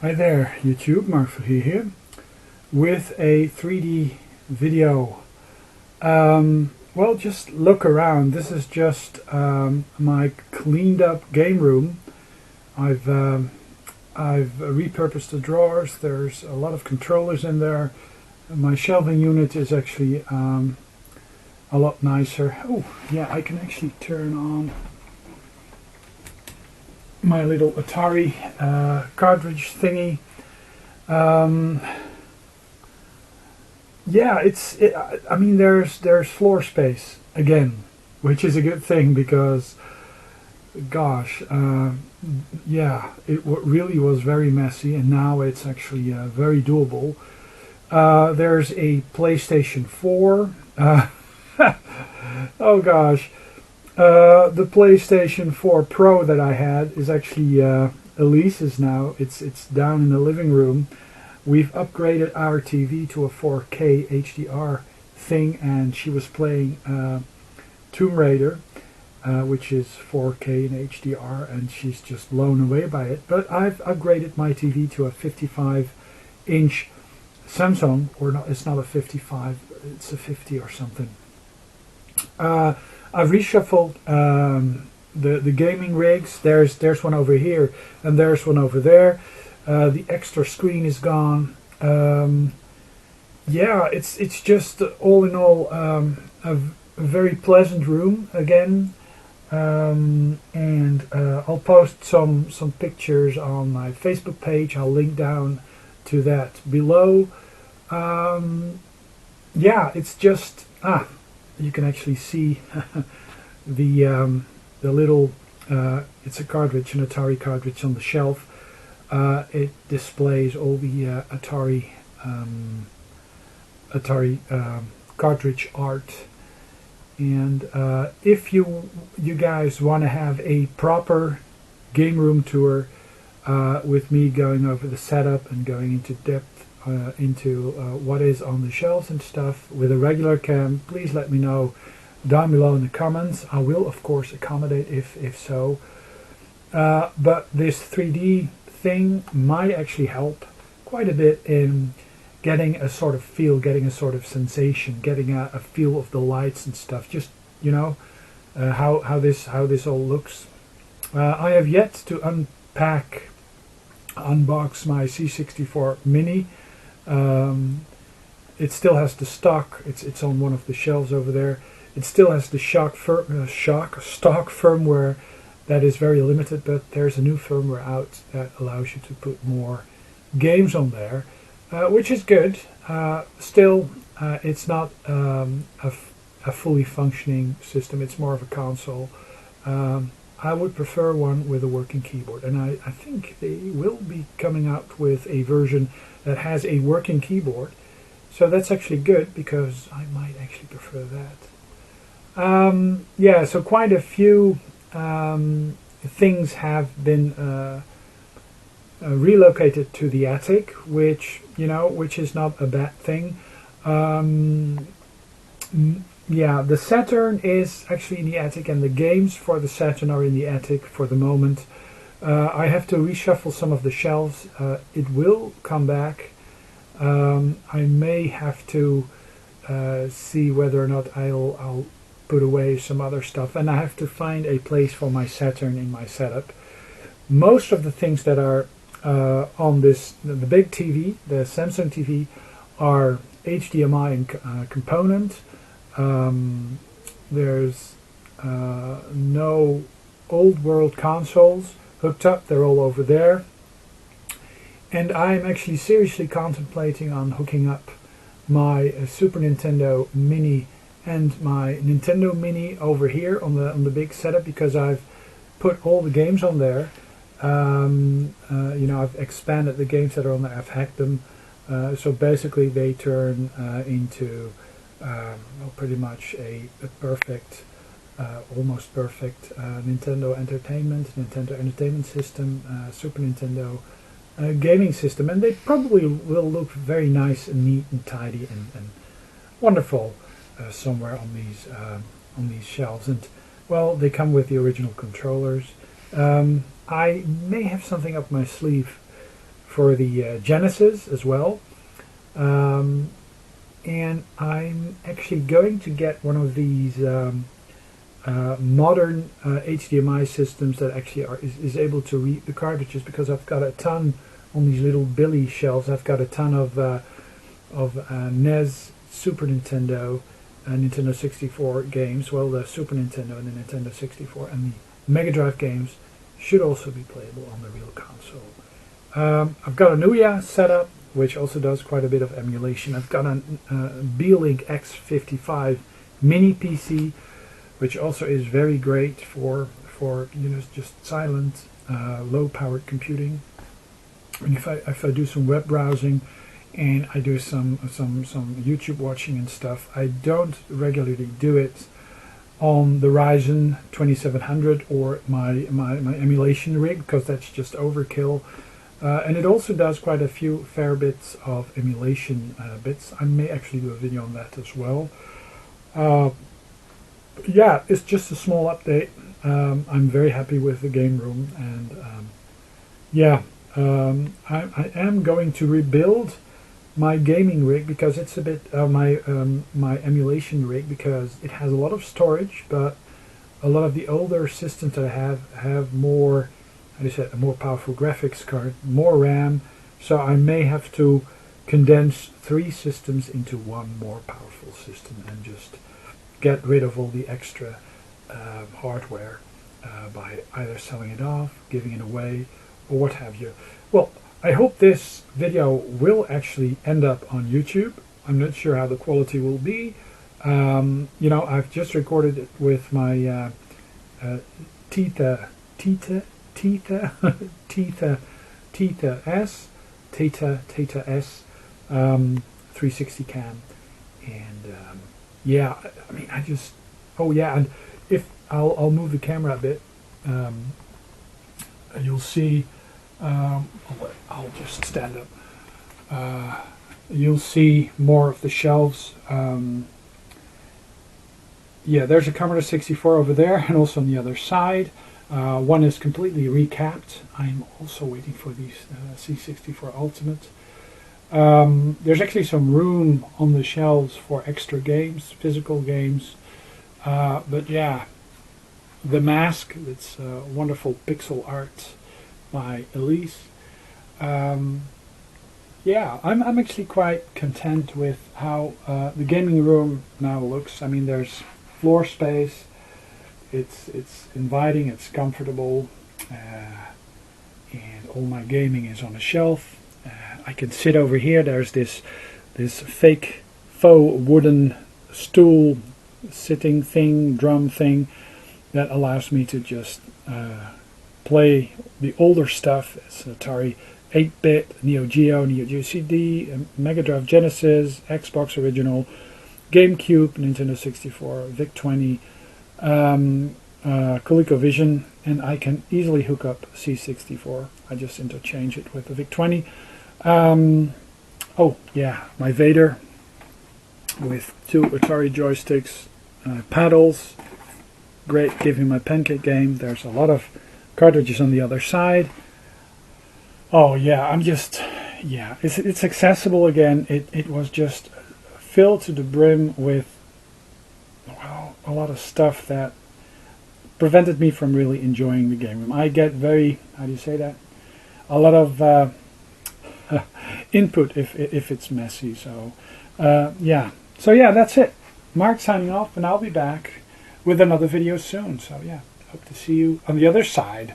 Hi there, YouTube, Mark here with a 3D video. Well, just look around. This is just my cleaned up game room. I've repurposed the drawers. There's a lot of controllers in there. My shelving unit is actually a lot nicer. Oh, yeah, I can actually turn on my little Atari cartridge thingy. Yeah, I mean, there's floor space again, which is a good thing because, gosh, yeah, it really was very messy, and now it's actually very doable. There's a PlayStation 4. Oh gosh. The PlayStation 4 Pro that I had is actually Elise's now. It's down in the living room. We've upgraded our TV to a 4K HDR thing, and she was playing Tomb Raider, which is 4K and HDR, and she's just blown away by it. But I've upgraded my TV to a 55-inch Samsung, or not, it's not a 55, it's a 50 or something. I've reshuffled the gaming rigs. There's one over here and there's one over there. The extra screen is gone. Yeah, it's just all in all a very pleasant room again. And I'll post some pictures on my Facebook page. I'll link down to that below. Yeah, it's just you can actually see the little it's a cartridge, an Atari cartridge on the shelf. It displays all the Atari cartridge art, and if you guys want to have a proper game room tour with me going over the setup and going into depth into what is on the shelves and stuff with a regular cam, please let me know down below in the comments. I will of course accommodate if so, but this 3D thing might actually help quite a bit in getting a sort of feel, getting a sort of sensation, getting a feel of the lights and stuff, just how this all looks. I have yet to unbox my C64 Mini. It still has the stock. It's on one of the shelves over there. It still has the stock firmware that is very limited, but there's a new firmware out that allows you to put more games on there, which is good. Still, it's not a fully functioning system. It's more of a console. I would prefer one with a working keyboard, and I think they will be coming out with a version that has a working keyboard, so that's actually good because I might actually prefer that. Yeah, so quite a few things have been relocated to the attic, which is not a bad thing. Yeah, the Saturn is actually in the attic, and the games for the Saturn are in the attic for the moment. I have to reshuffle some of the shelves. It will come back. I may have to see whether or not I'll put away some other stuff, and I have to find a place for my Saturn in my setup. Most of the things that are on the big TV, the Samsung TV, are HDMI and component. There's no old world consoles hooked up. They're all over there, and I'm actually seriously contemplating on hooking up my Super Nintendo Mini and my Nintendo Mini over here on the big setup, because I've put all the games on there. I've expanded the games that are on there. I've hacked them, so basically they turn into pretty much a perfect, almost perfect Nintendo Entertainment System, Super Nintendo gaming system, and they probably will look very nice and neat and tidy and wonderful somewhere on these shelves. And well, they come with the original controllers. I may have something up my sleeve for the Genesis as well. And I'm actually going to get one of these modern HDMI systems that actually is able to read the cartridges, because I've got a ton on these little Billy shelves. I've got a ton of NES, Super Nintendo, Nintendo 64 games. Well, the Super Nintendo and the Nintendo 64 and the Mega Drive games should also be playable on the real console. I've got an Ouya setup, which also does quite a bit of emulation. I've got a Beelink X55 mini PC, which also is very great for just silent, low-powered computing. And if I do some web browsing and I do some YouTube watching and stuff, I don't regularly do it on the Ryzen 2700 or my emulation rig, because that's just overkill. And it also does quite a few fair bits of emulation bits. I may actually do a video on that as well. Yeah, it's just a small update. I'm very happy with the Gameroom, and I am going to rebuild my gaming rig, because it's a bit my emulation rig, because it has a lot of storage, but a lot of the older systems that I have more, how do you say, a more powerful graphics card, more RAM, so I may have to condense 3 systems into one more powerful system and just get rid of all the extra hardware by either selling it off, giving it away, or what have you. Well, I hope this video will actually end up on YouTube. I'm not sure how the quality will be. I've just recorded it with my Theta S 360 cam, and yeah, I mean, and if I'll move the camera a bit, and you'll see. I'll just stand up. You'll see more of the shelves. Yeah, there's a Commodore 64 over there, and also on the other side. One is completely recapped. I'm also waiting for these C64 Ultimate. There's actually some room on the shelves for extra games, physical games. But yeah, the Mask, it's wonderful pixel art by Elise. Yeah, I'm actually quite content with how the gaming room now looks. I mean, there's floor space. It's inviting. It's comfortable, and all my gaming is on a shelf. I can sit over here. There's this faux wooden stool sitting thing, drum thing, that allows me to just play the older stuff. It's Atari 8-bit, Neo Geo, Neo Geo CD, Mega Drive, Genesis, Xbox Original, GameCube, Nintendo 64, VIC-20, ColecoVision, and I can easily hook up C64. I just interchange it with the VIC-20. Oh yeah, my Vader with 2 Atari joysticks, paddles. Great, give me my pancake game. There's a lot of cartridges on the other side. Oh yeah, it's accessible again. It was just filled to the brim with, well, a lot of stuff that prevented me from really enjoying the game room. I get very, how do you say that? A lot of input if it's messy. So yeah, that's it. Mark signing off, and I'll be back with another video soon. So yeah, hope to see you on the other side